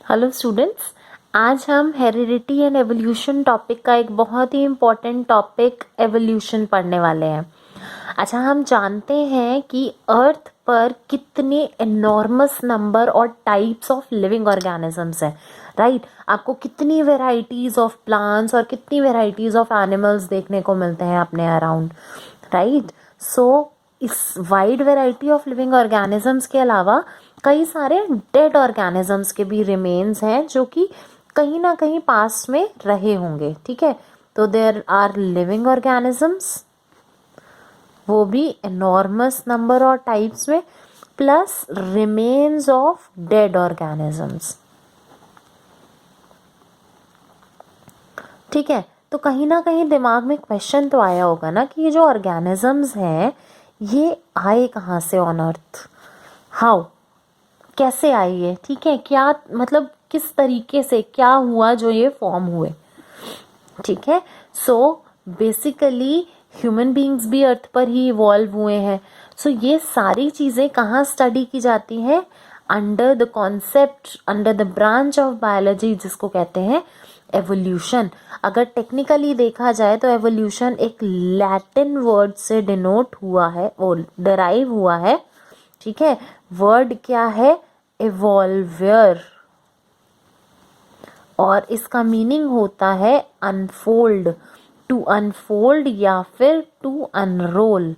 Hello students, आज हम heredity and evolution topic का एक बहुत ही इम्पोर्टेंट टॉपिक एवोल्यूशन पढ़ने वाले हैं। अच्छा, हम जानते हैं कि अर्थ पर कितने एनॉर्मस नंबर और टाइप्स ऑफ लिविंग ऑर्गेनिजम्स हैं, राइट। आपको कितनी वेराइटीज़ ऑफ प्लांट्स और कितनी वेराइटीज़ ऑफ एनिमल्स देखने को मिलते हैं अपने अराउंड, राइट। सो इस wide variety of living organisms के अलावा कई सारे डेड ऑर्गेनिजम्स के भी रिमेन्स हैं जो कि कहीं ना कहीं पास में रहे होंगे, ठीक है। तो देयर आर लिविंग ऑर्गेनिजम्स, वो भी एनॉर्मस नंबर और टाइप्स में, plus remains of dead organisms, ठीक है। तो कहीं ना कहीं दिमाग में क्वेश्चन तो आया होगा ना कि ये जो ऑर्गेनिजम्स हैं ये आए कहाँ से ऑन अर्थ, हाउ, कैसे आई है, ठीक है। क्या मतलब किस तरीके से क्या हुआ जो ये फॉर्म हुए, ठीक है। सो बेसिकली ह्यूमन बीइंग्स भी अर्थ पर ही इवॉल्व हुए हैं। सो ये सारी चीज़ें कहाँ स्टडी की जाती हैं? Under the concept, under the branch of biology जिसको कहते हैं एवोल्यूशन। अगर टेक्निकली देखा जाए तो एवोल्यूशन एक लैटिन वर्ड से डिनोट हुआ है और डराइव हुआ है, ठीक है। वर्ड क्या है? इवॉल्वर, और इसका मीनिंग होता है अनफोल्ड, टू अनफोल्ड या फिर टू अनरोल,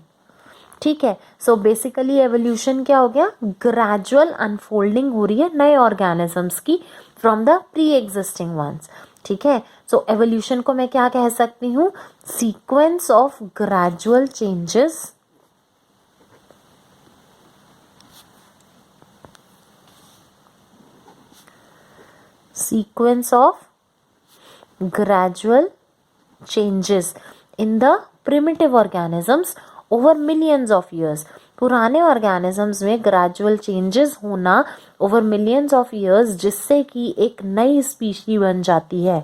ठीक है। सो बेसिकली एवोल्यूशन क्या हो गया? ग्रेजुअल अनफोल्डिंग हो रही है नए ऑर्गेनिजम्स की from the pre existing ones, ठीक है। सो एवोल्यूशन को मैं क्या कह सकती हूँ? Sequence of gradual changes, sequence of gradual changes in the primitive organisms over millions of years। पुराने organisms में gradual changes होना over millions of years, जिससे कि एक नई species बन जाती है।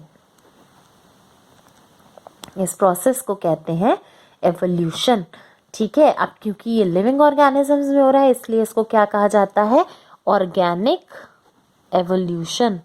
इस प्रोसेस को कहते हैं एवोल्यूशन, ठीक है। अब क्योंकि ये लिविंग ऑर्गेनिजम्स में हो रहा है इसलिए इसको क्या कहा जाता है? ऑर्गेनिक एवोल्यूशन,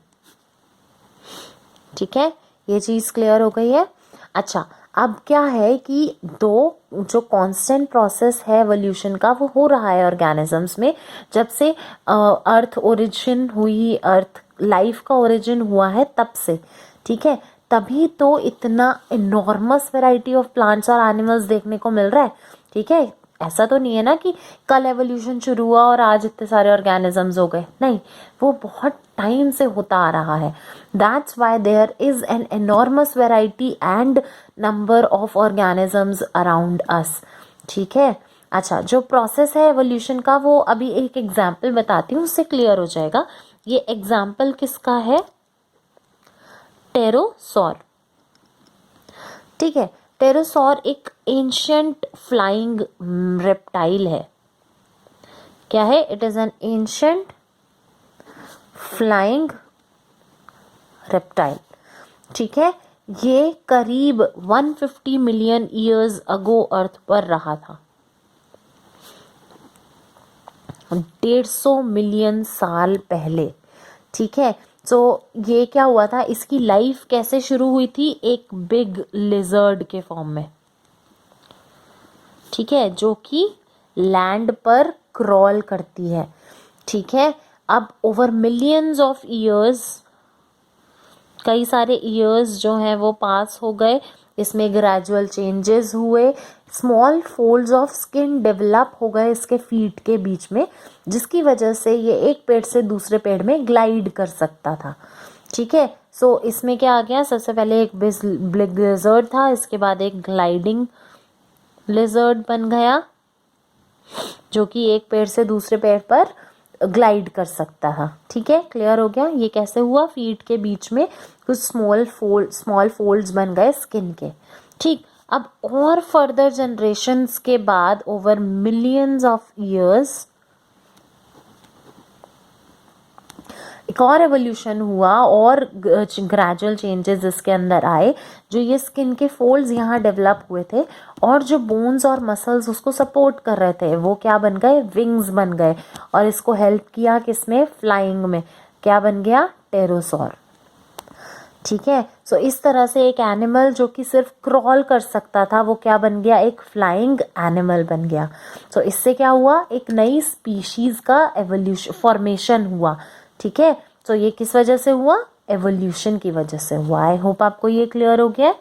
ठीक है। ये चीज़ क्लियर हो गई है। अच्छा, अब क्या है कि दो जो कांस्टेंट प्रोसेस है एवोल्यूशन का वो हो रहा है ऑर्गेनिजम्स में। जब से अर्थ ओरिजिन हुई, अर्थ लाइफ का ओरिजिन हुआ है तब से, ठीक है। तभी तो इतना इनॉर्मस वैरायटी ऑफ प्लांट्स और एनिमल्स देखने को मिल रहा है, ठीक है। ऐसा तो नहीं है ना कि कल एवोल्यूशन शुरू हुआ और आज इतने सारे ऑर्गेनिजम्स हो गए, नहीं, वो बहुत टाइम से होता आ रहा है। That's why there is an enormous variety and number of organisms around us, ठीक है। अच्छा, जो प्रोसेस है एवोल्यूशन का वो अभी एक एग्जाम्पल बताती हूँ, उससे क्लियर हो जाएगा। ये एग्जाम्पल किसका है? टेरोसॉर, ठीक है। टेरोसॉर एक एंशियंट फ्लाइंग रेप्टाइल है। क्या है? It is an ancient flying reptile, ठीक है। ये करीब 150 मिलियन ईयर्स अगो अर्थ पर रहा था, 150 मिलियन साल पहले, ठीक है। तो ये क्या हुआ था? इसकी लाइफ कैसे शुरू हुई थी? एक बिग लिजर्ड के फॉर्म में, ठीक है, जो कि लैंड पर क्रॉल करती है, ठीक है। अब ओवर मिलियंस ऑफ ईयर्स, कई सारे ईयर्स जो हैं वो पास हो गए, इसमें ग्रेजुअल चेंजेस हुए, small folds of skin develop हो गए इसके फीट के बीच में, जिसकी वजह से ये एक पेड़ से दूसरे पेड़ में ग्लाइड कर सकता था, ठीक है। सो इसमें क्या आ गया? सबसे पहले एक बिग लिजर्ड था, इसके बाद एक ग्लाइडिंग लिजर्ड बन गया जो कि एक पेड़ से दूसरे पेड़ पर ग्लाइड कर सकता था, ठीक है। क्लियर हो गया? ये कैसे हुआ? फीट के बीच में कुछ स्मॉल फोल्ड्स बन गए स्किन के, ठीक। अब और फर्दर जनरेशन्स के बाद ओवर मिलियंस ऑफ ईयर्स एक और एवोल्यूशन हुआ और ग्रेजुअल चेंजेस इसके अंदर आए, जो ये स्किन के फोल्ड्स यहाँ डेवलप हुए थे और जो बोन्स और मसल्स उसको सपोर्ट कर रहे थे वो क्या बन गए? विंग्स बन गए, और इसको हेल्प किया किसने? फ्लाइंग में। क्या बन गया? टेरोसॉर। ठीक है, सो इस तरह से एक एनिमल जो कि सिर्फ क्रॉल कर सकता था वो क्या बन गया? एक फ्लाइंग एनिमल बन गया। सो इससे क्या हुआ? एक नई स्पीशीज का एवोल्यूशन फॉर्मेशन हुआ। ठीक है, सो ये किस वजह से हुआ? एवोल्यूशन की वजह से हुआ। आई होप आपको ये क्लियर हो गया।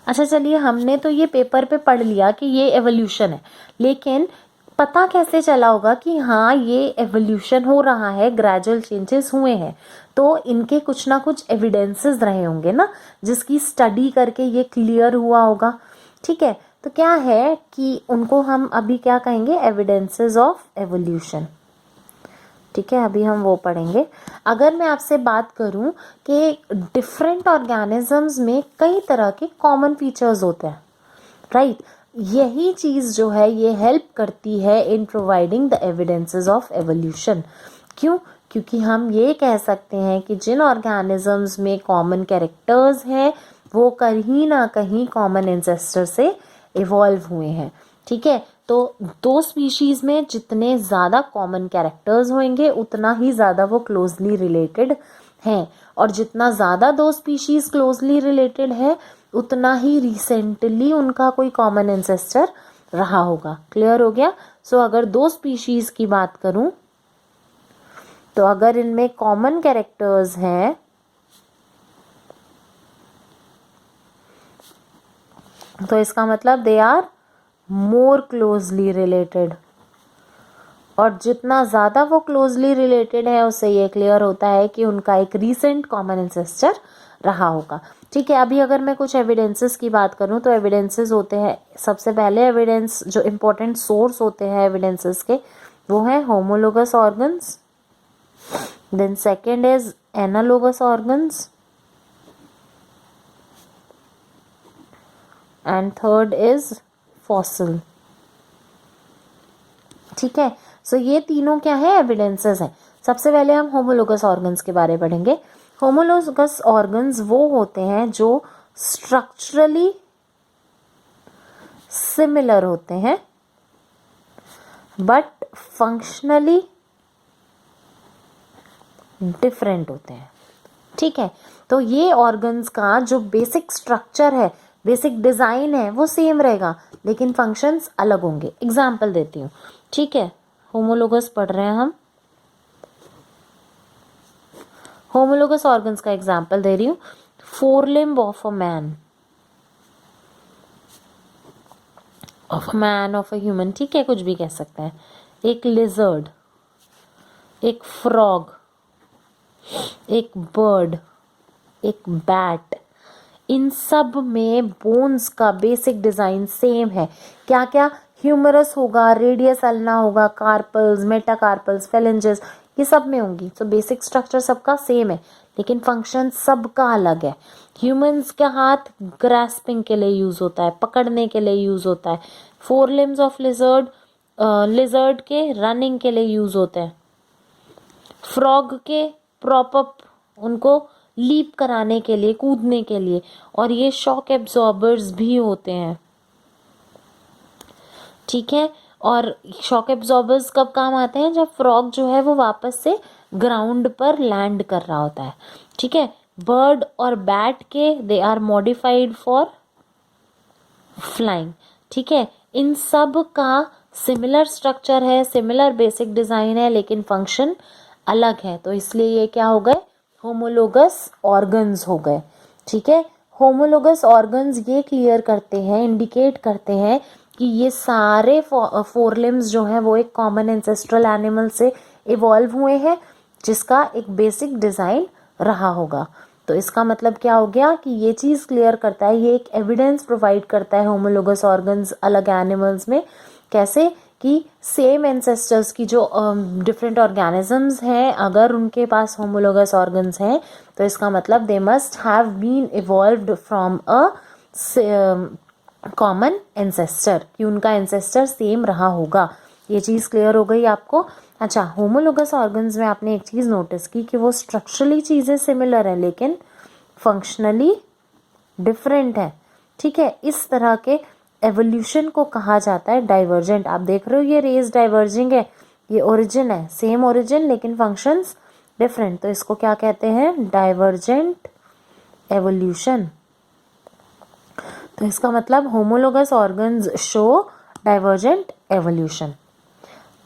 अच्छा चलिए, हमने तो ये पेपर पे पढ़ लिया कि ये एवोल्यूशन है, लेकिन पता कैसे चला होगा कि हाँ ये एवोल्यूशन हो रहा है, ग्रेजुअल चेंजेस हुए हैं? तो इनके कुछ ना कुछ एविडेंसेस रहे होंगे ना, जिसकी स्टडी करके ये क्लियर हुआ होगा। ठीक है, तो क्या है कि उनको हम अभी क्या कहेंगे? Evidences of evolution. ठीक है, अभी हम वो पढ़ेंगे। अगर मैं आपसे बात करूं कि डिफरेंट ऑर्गेनिजम्स में कई तरह के कॉमन फीचर्स होते हैं, राइट? यही चीज जो है ये हेल्प करती है in providing the evidences of evolution. क्यों? क्योंकि हम ये कह सकते हैं कि जिन ऑर्गेनिजम्स में कॉमन कैरेक्टर्स हैं वो कहीं ना कहीं कॉमन एंसेस्टर से इवॉल्व हुए हैं। ठीक है, तो दो स्पीशीज में जितने ज़्यादा कॉमन कैरेक्टर्स होंगे उतना ही ज़्यादा वो क्लोजली रिलेटेड हैं, और जितना ज़्यादा दो स्पीशीज क्लोजली रिलेटेड है उतना ही रिसेंटली उनका कोई कॉमन एंसेस्टर रहा होगा। क्लियर हो गया? सो अगर दो स्पीशीज की बात करूं तो अगर इनमें कॉमन कैरेक्टर्स हैं तो इसका मतलब they are more closely related, और जितना ज़्यादा वो क्लोजली रिलेटेड है उससे ये क्लियर होता है कि उनका एक रीसेंट कॉमन एंसेस्टर रहा होगा। ठीक है, अभी अगर मैं कुछ एविडेंसेस की बात करूं तो एविडेंसेस होते हैं, सबसे पहले एविडेंस जो इम्पोर्टेंट सोर्स होते हैं एविडेंसेस के वो है homologous organs, then second is analogous organs, and third is fossil. ठीक है, सो ये तीनों क्या है? एविडेंसेस हैं। सबसे पहले हम होमोलोगस ऑर्गन्स के बारे में पढ़ेंगे। होमोलोगस ऑर्गन्स वो होते हैं जो स्ट्रक्चरली सिमिलर होते हैं बट फंक्शनली डिफरेंट होते हैं। ठीक है, तो ये ऑर्गन्स का जो बेसिक स्ट्रक्चर है, बेसिक डिजाइन है वो सेम रहेगा लेकिन फंक्शंस अलग होंगे। एग्जाम्पल देती हूँ। ठीक है, होमोलोगस पढ़ रहे हैं हम। होमोलोगस ऑर्गन्स का एग्जाम्पल दे रही हूँ। Forelimb of a man, of a human, ठीक है, कुछ भी कह सकते हैं। एक लिजर्ड, एक फ्रॉग, एक बर्ड, एक बैट, इन सब में बोन्स का बेसिक डिजाइन सेम है। क्या क्या? ह्यूमरस होगा, रेडियस अल्ना होगा, कार्पल्स, मेटाकार्पल्स, फेलेंजेस, ये सब में होंगी। तो बेसिक स्ट्रक्चर सबका सेम है लेकिन फंक्शन सबका अलग है। ह्यूमंस का हाथ ग्रास्पिंग के लिए यूज होता है, पकड़ने के लिए यूज होता है। फोर लिम्स ऑफ लिजर्ड के रनिंग के लिए यूज होते हैं। फ्रॉग के प्रॉप अप, उनको लीप कराने के लिए, कूदने के लिए, और ये शॉक एब्जॉर्बर्स भी होते हैं। ठीक है, और शॉक एब्जॉर्बर्स कब काम आते हैं? जब फ्रॉग जो है वो वापस से ग्राउंड पर लैंड कर रहा होता है। ठीक है, बर्ड और बैट के they are modified for flying. ठीक है, इन सब का सिमिलर स्ट्रक्चर है, सिमिलर बेसिक डिजाइन है लेकिन फंक्शन अलग है, तो इसलिए ये क्या हो गए? होमोलोगस ऑर्गन्स हो गए। ठीक है, होमोलोगस ऑर्गन्स ये क्लियर करते हैं, इंडिकेट करते हैं कि ये सारे फोरलिम्स जो हैं वो एक कॉमन एंसेस्ट्रल एनिमल से इवॉल्व हुए हैं जिसका एक बेसिक डिजाइन रहा होगा। तो इसका मतलब क्या हो गया कि ये चीज क्लियर करता है, ये एक एविडेंस प्रोवाइड करता है होमोलोगस ऑर्गन्स अलग एनिमल्स में कैसे कि सेम एंसेस्टर्स की जो डिफरेंट ऑर्गेनिजम्स हैं अगर उनके पास होमोलोगस ऑर्गन्स हैं तो इसका मतलब they must have been evolved from a common ancestor, कि उनका एंसेस्टर सेम रहा होगा। ये चीज़ क्लियर हो गई आपको? अच्छा, होमोलोगस ऑर्गन्स में आपने एक चीज़ नोटिस की कि वो स्ट्रक्चरली चीज़ें सिमिलर हैं लेकिन फंक्शनली डिफरेंट है। ठीक है, इस तरह के एवोल्यूशन को कहा जाता है डाइवर्जेंट। आप देख रहे हो ये रेस डाइवर्जिंग है, ये ओरिजिन है, सेम ओरिजिन लेकिन फंक्शंस डिफरेंट, तो इसको क्या कहते हैं, डाइवर्जेंट एवोल्यूशन। तो इसका मतलब homologous organs show divergent evolution.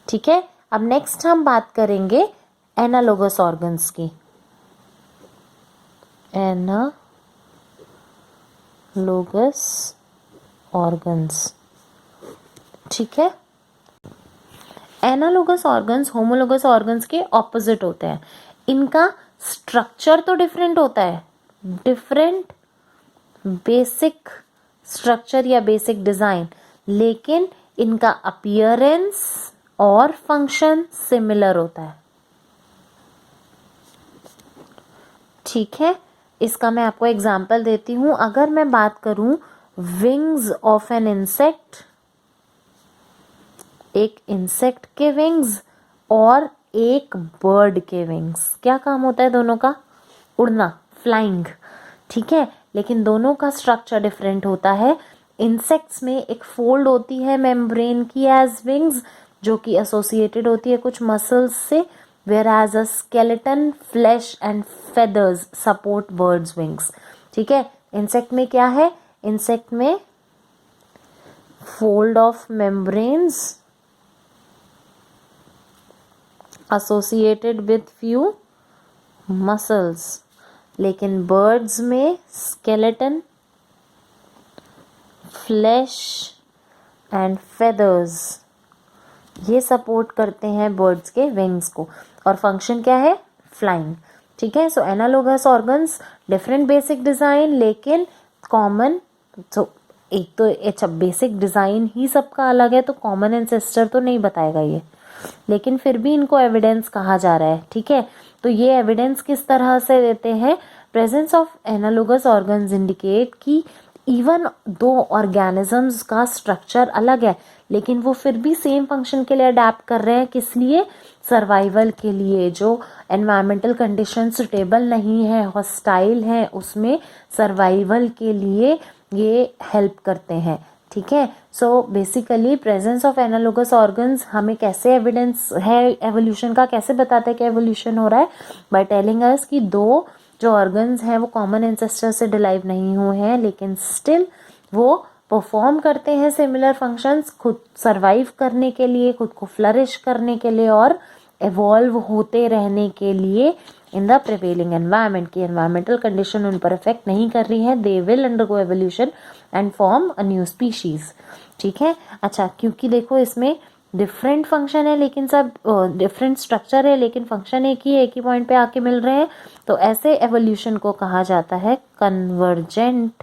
ठीक है, अब नेक्स्ट हम बात करेंगे एनालोगस ऑर्गन्स की। एनालोगस ऑर्गन्स, ठीक है। एनालोगस ऑर्गन्स होमोलोगस ऑर्गन्स के ऑपोजिट होते हैं। इनका स्ट्रक्चर तो डिफरेंट होता है, डिफरेंट बेसिक स्ट्रक्चर या बेसिक डिजाइन, लेकिन इनका अपीयरेंस और फंक्शन सिमिलर होता है। ठीक है, इसका मैं आपको एग्जांपल देती हूं। अगर मैं बात करूं विंग्स ऑफ एन इंसेक्ट, एक इंसेक्ट के विंग्स और एक बर्ड के विंग्स, क्या काम होता है दोनों का, उड़ना, फ्लाइंग। ठीक है, लेकिन दोनों का स्ट्रक्चर डिफरेंट होता है। इंसेक्ट्स में एक फोल्ड होती है मेम्ब्रेन की एज विंग्स, जो कि एसोसिएटेड होती है कुछ मसल्स से, whereas a skeleton, flesh and feathers support birds wings। ठीक है, इंसेक्ट में क्या है, इंसेक्ट में fold of membranes associated with few muscles, लेकिन बर्ड्स में skeleton, flesh and feathers ये सपोर्ट करते हैं बर्ड्स के विंग्स को, और फंक्शन क्या है, फ्लाइंग। ठीक है, so analogous organs different basic design लेकिन कॉमन, तो एक तो अच्छा बेसिक डिजाइन ही सबका अलग है, तो कॉमन एंसेस्टर तो नहीं बताएगा ये, लेकिन फिर भी इनको एविडेंस कहा जा रहा है। ठीक है, तो ये एविडेंस किस तरह से देते हैं, presence of analogous organs indicate कि इवन दो ऑर्गेनिजम्स का स्ट्रक्चर अलग है, लेकिन वो फिर भी सेम फंक्शन के लिए अडेप्ट कर रहे हैं। किस लिए, सर्वाइवल के लिए। जो एनवायरमेंटल कंडीशन सुटेबल नहीं है, हॉस्टाइल है, उसमें सर्वाइवल के लिए ये हेल्प करते हैं। ठीक है, so basically presence of analogous organs हमें कैसे एविडेंस है एवोल्यूशन का, कैसे बताते हैं कि एवोल्यूशन हो रहा है, बाय टेलिंग अस कि दो जो ऑर्गन्स हैं वो कॉमन एंसेस्टर से डिराइव नहीं हुए हैं, लेकिन स्टिल वो परफॉर्म करते हैं सिमिलर फंक्शंस, खुद सरवाइव करने के लिए, खुद को फ्लरिश करने के लिए और एवॉल्व होते रहने के लिए इन द प्रिवेलिंग एनवायरनमेंट। की एनवायरमेंटल कंडीशन उन पर इफेक्ट नहीं कर रही है, they will undergo evolution and form a new species. ठीक है, अच्छा, क्योंकि देखो इसमें डिफरेंट फंक्शन है लेकिन सब डिफरेंट स्ट्रक्चर है, लेकिन फंक्शन एक ही पॉइंट पे आके मिल रहे हैं, तो ऐसे एवोल्यूशन को कहा जाता है कन्वर्जेंट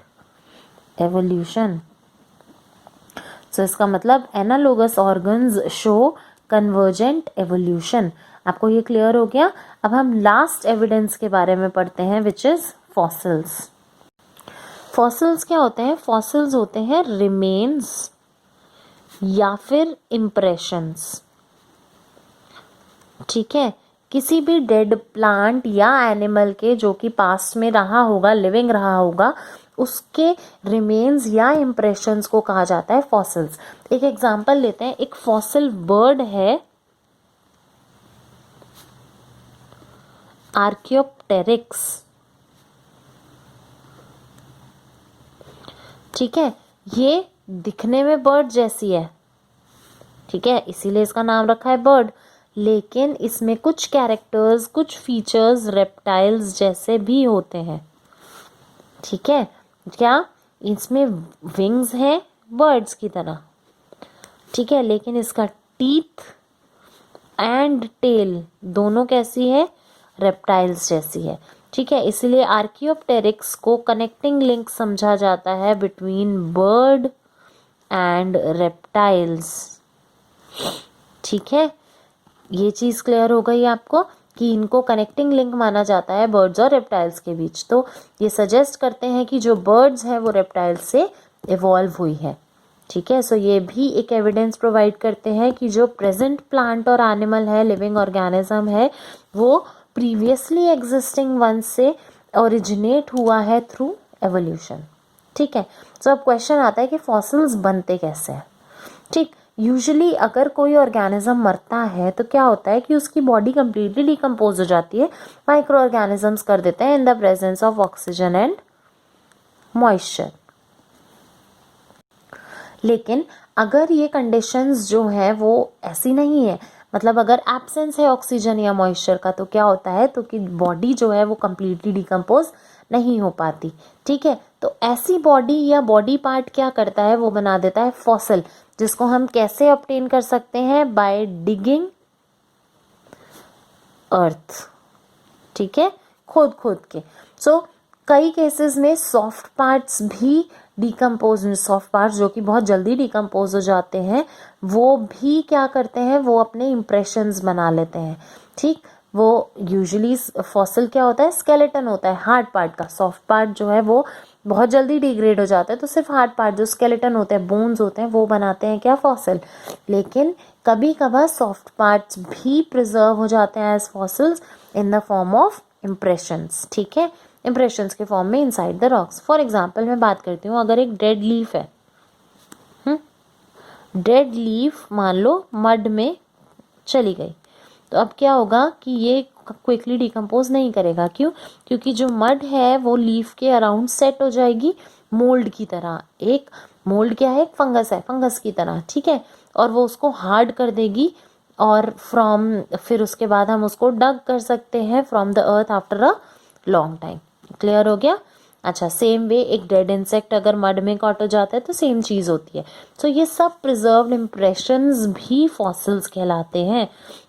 एवोल्यूशन। सो इसका मतलब analogous organs show convergent evolution. आपको ये क्लियर हो गया। अब हम लास्ट एविडेंस के बारे में पढ़ते हैं, विच इज फॉसिल्स। फॉसिल्स क्या होते हैं, फॉसिल्स होते हैं रिमेन्स या फिर इम्प्रेशंस। ठीक है, किसी भी डेड प्लांट या एनिमल के जो कि पास्ट में रहा होगा, लिविंग रहा होगा, उसके रिमेन्स या इम्प्रेशंस को कहा जाता है फॉसिल्स। एक एग्जांपल लेते हैं, एक फॉसिल बर्ड है आर्कियोप्टेरिक्स। ठीक है, ये दिखने में बर्ड जैसी है, ठीक है, इसीलिए इसका नाम रखा है बर्ड, लेकिन इसमें कुछ कैरेक्टर्स, कुछ फीचर्स रेप्टाइल्स जैसे भी होते हैं। ठीक है, क्या इसमें विंग्स हैं बर्ड्स की तरह, ठीक है, लेकिन इसका टीथ एंड टेल दोनों कैसी है, रेप्टाइल्स जैसी है। ठीक है, इसलिए आर्कियोप्टेरिक्स को कनेक्टिंग लिंक समझा जाता है बिटवीन बर्ड एंड रेप्टाइल्स। ठीक है, ये चीज क्लियर हो गई आपको कि इनको कनेक्टिंग लिंक माना जाता है बर्ड्स और रेप्टाइल्स के बीच। तो ये सजेस्ट करते हैं कि जो बर्ड्स हैं वो रेप्टाइल्स से इवॉल्व हुई है। ठीक है, सो ये भी एक एविडेंस प्रोवाइड करते हैं कि जो प्रेजेंट प्लांट और एनिमल है, लिविंग ऑर्गेनिज्म है, वो प्रीवियसली एग्जिस्टिंग वन से ओरिजिनेट हुआ है थ्रू एवोल्यूशन। ठीक है, सो अब क्वेश्चन आता है कि फॉसिल्स बनते कैसे हैं। ठीक, यूजुअली अगर कोई ऑर्गेनिज्म मरता है तो क्या होता है कि उसकी बॉडी कंप्लीटली डिकम्पोज हो जाती है, माइक्रो ऑर्गेनिजम्स कर देते हैं in the presence of oxygen and moisture. लेकिन अगर ये कंडीशंस जो है वो ऐसी नहीं है, मतलब अगर एब्सेंस है ऑक्सीजन या मॉइस्चर का, तो क्या होता है तो कि बॉडी जो है वो कंप्लीटली डिकम्पोज नहीं हो पाती। ठीक है, तो ऐसी बॉडी या बॉडी पार्ट क्या करता है, वो बना देता है फॉसिल, जिसको हम कैसे ऑब्टेन कर सकते हैं, बाय डिगिंग अर्थ। ठीक है, खोद खोद के। सो कई केसेस में सॉफ्ट पार्ट्स भी डिकम्पोज, सॉफ्ट पार्ट्स जो कि बहुत जल्दी डिकम्पोज हो जाते हैं, वो भी क्या करते हैं, वो अपने इम्प्रेशंस बना लेते हैं। ठीक, वो यूजुअली फॉसिल क्या होता है, स्केलेटन होता है हार्ड पार्ट का। सॉफ्ट पार्ट जो है वो बहुत जल्दी डिग्रेड हो जाता है, तो सिर्फ हार्ड पार्ट जो स्केलेटन होते हैं, बोन्स होते हैं, वो बनाते हैं क्या, फॉसिल। लेकिन कभी कभार सॉफ्ट पार्ट्स भी प्रिजर्व हो जाते हैं as fossils in the form of impressions. ठीक है, इम्प्रेशंस के फॉर्म में inside the rocks. For example मैं बात करती हूँ, अगर एक डेड लीफ है, डेड लीफ मान लो मड में चली गई, तो अब क्या होगा कि ये क्विकली डिकम्पोज नहीं करेगा। क्यों? क्योंकि जो मड है वो लीफ के अराउंड सेट हो जाएगी मोल्ड की तरह। एक मोल्ड क्या है, एक फंगस है, फंगस की तरह। ठीक है, और वो उसको हार्ड कर देगी, और फिर उसके बाद हम उसको डग कर सकते हैं from the earth after a long time. Clear हो गया? अच्छा, सेम वे एक डेड इंसेक्ट अगर मड में कॉट हो जाता है तो सेम चीज़ होती है। सो ये सब प्रिजर्व्ड इम्प्रेशंस भी फॉसिल्स कहलाते हैं।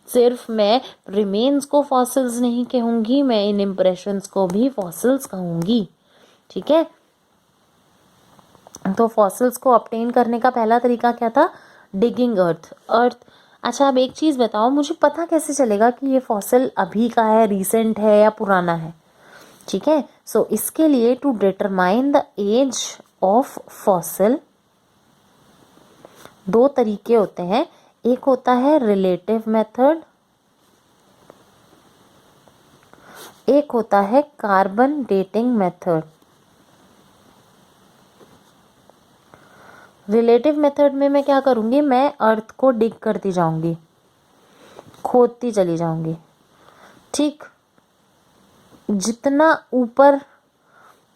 सिर्फ मैं रिमेन्स को फॉसिल्स नहीं कहूँगी, मैं इन इम्प्रेशंस को भी फॉसिल्स कहूँगी। ठीक है, तो फॉसिल्स को ऑब्टेन करने का पहला तरीका क्या था, डिगिंग अर्थ। अच्छा, अब एक चीज़ बताओ, मुझे पता कैसे चलेगा कि ये फॉसिल अभी का है, रीसेंट है या पुराना है? ठीक है, सो इसके लिए to determine the age of fossil दो तरीके होते हैं। एक होता है रिलेटिव मेथड, एक होता है carbon dating method. Relative method में मैं क्या करूंगी, मैं अर्थ को डिग करती जाऊंगी, खोदती चली जाऊंगी। ठीक, जितना ऊपर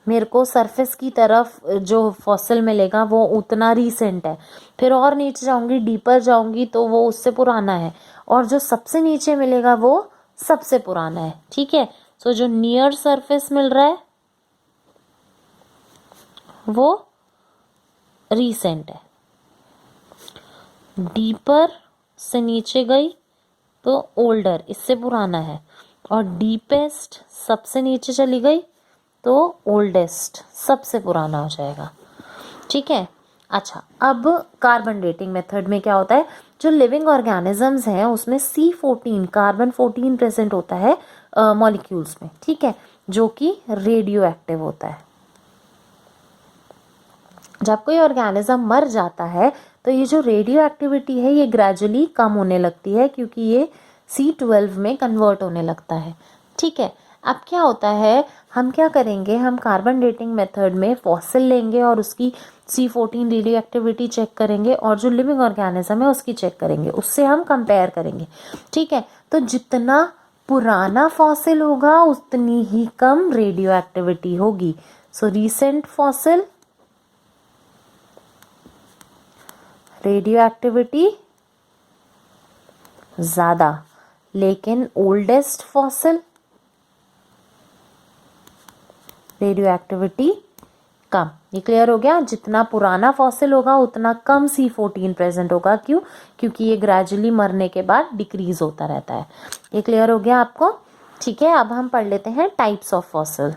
मेरे को सरफेस की तरफ जो फॉसिल मिलेगा वो उतना रीसेंट है, फिर और नीचे जाऊंगी, डीपर जाऊंगी तो वो उससे पुराना है, और जो सबसे नीचे मिलेगा वो सबसे पुराना है। ठीक है, सो जो नियर सरफेस मिल रहा है वो रीसेंट है, डीपर से नीचे गई तो ओल्डर, इससे पुराना है, और डीपेस्ट सबसे नीचे चली गई तो ओल्डेस्ट, सबसे पुराना हो जाएगा। ठीक है, अच्छा, अब कार्बन डेटिंग मेथड में क्या होता है, जो लिविंग ऑर्गेनिजम्स हैं उसमें C14 कार्बन 14 प्रेजेंट होता है मॉलिक्यूल्स में। ठीक है, जो कि रेडियो एक्टिव होता है। जब कोई ऑर्गेनिज्म मर जाता है तो ये जो रेडियो एक्टिविटी है ये ग्रेजुअली कम होने लगती है, क्योंकि ये C12 में कन्वर्ट होने लगता है। ठीक है, अब क्या होता है, हम क्या करेंगे, हम कार्बन डेटिंग मेथड में फॉसिल लेंगे और उसकी C14 रेडियो एक्टिविटी चेक करेंगे, और जो लिविंग ऑर्गेनिज्म है उसकी चेक करेंगे, उससे हम कंपेयर करेंगे। ठीक है, तो जितना पुराना फॉसिल होगा उतनी ही कम रेडियो एक्टिविटी होगी। सो रीसेंट फॉसिल रेडियो एक्टिविटी ज़्यादा, लेकिन ओल्डेस्ट फॉसिल रेडियो एक्टिविटी कम। ये क्लियर हो गया? जितना पुराना फॉसिल होगा उतना कम C14 प्रेजेंट होगा। क्यों? क्योंकि ये ग्रेजुअली मरने के बाद डिक्रीज होता रहता है। ये क्लियर हो गया आपको? ठीक है, अब हम पढ़ लेते हैं टाइप्स ऑफ फॉसिल।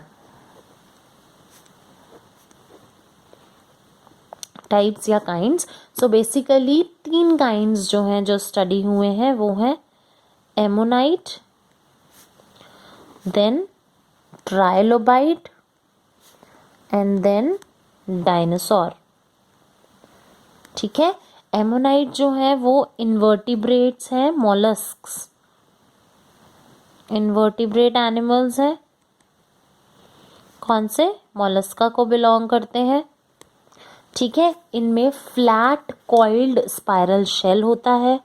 टाइप्स या काइंड्स। सो बेसिकली 3 काइंड्स जो हैं, जो स्टडी हुए हैं, वो हैं ammonite, then trilobite and then dinosaur. ठीक है, एमोनाइट जो है वो इन्वर्टिब्रेट्स हैं, मोलस्क्स, इन्वर्टिब्रेट एनिमल्स हैं। कौन से? मोलस्का को बिलोंग करते हैं। ठीक है, इनमें फ्लैट कॉइल्ड स्पाइरल शेल होता है।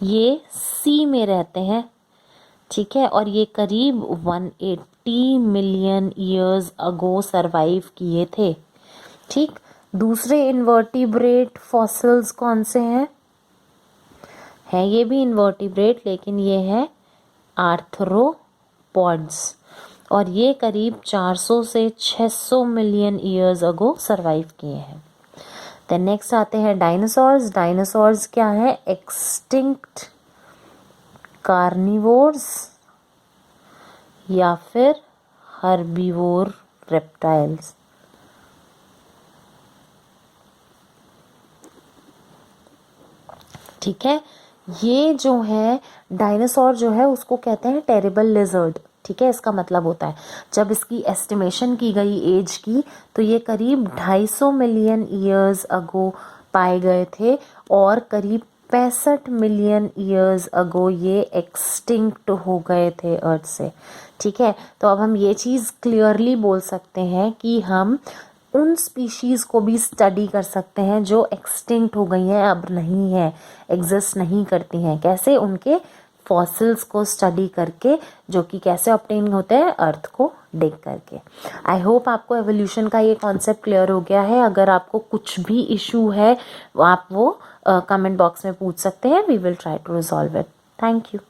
ये सी में रहते हैं, ठीक है, और ये करीब 180 मिलियन ईयर्स अगो सरवाइव किए थे। ठीक, दूसरे इन्वर्टिब्रेट फॉसिल्स कौन से हैं? है ये भी इन्वर्टिब्रेट, लेकिन ये है आर्थ्रोपॉड्स, और ये करीब 400 से 600 मिलियन ईयर्स अगो सरवाइव किए हैं। देन नेक्स्ट आते हैं डायनासोर्स। डायनासोर्स क्या है? एक्सटिंक्ट कार्निवोर्स या फिर हर्बीवोर रेप्टाइल्स। ठीक है, ये जो है डायनासोर जो है उसको कहते हैं टेरिबल लिजर्ड। ठीक है, इसका मतलब होता है जब इसकी एस्टिमेशन की गई एज की तो ये करीब 250 मिलियन ईयर्स अगो पाए गए थे, और करीब 65 मिलियन ईयर्स अगो ये एक्सटिंक्ट हो गए थे अर्थ से। ठीक है, तो अब हम ये चीज़ क्लियरली बोल सकते हैं कि हम उन स्पीशीज़ को भी स्टडी कर सकते हैं जो एक्सटिंक्ट हो गई हैं, अब नहीं है, एग्जिस्ट नहीं करती हैं। कैसे? उनके फॉसिल्स को स्टडी करके, जो कि कैसे ऑब्टेन होते हैं? अर्थ को डिग करके। आई होप आपको एवोल्यूशन का ये कॉन्सेप्ट क्लियर हो गया है। अगर आपको कुछ भी इशू है आप वो कमेंट बॉक्स में पूछ सकते हैं। We will try to resolve it. Thank you.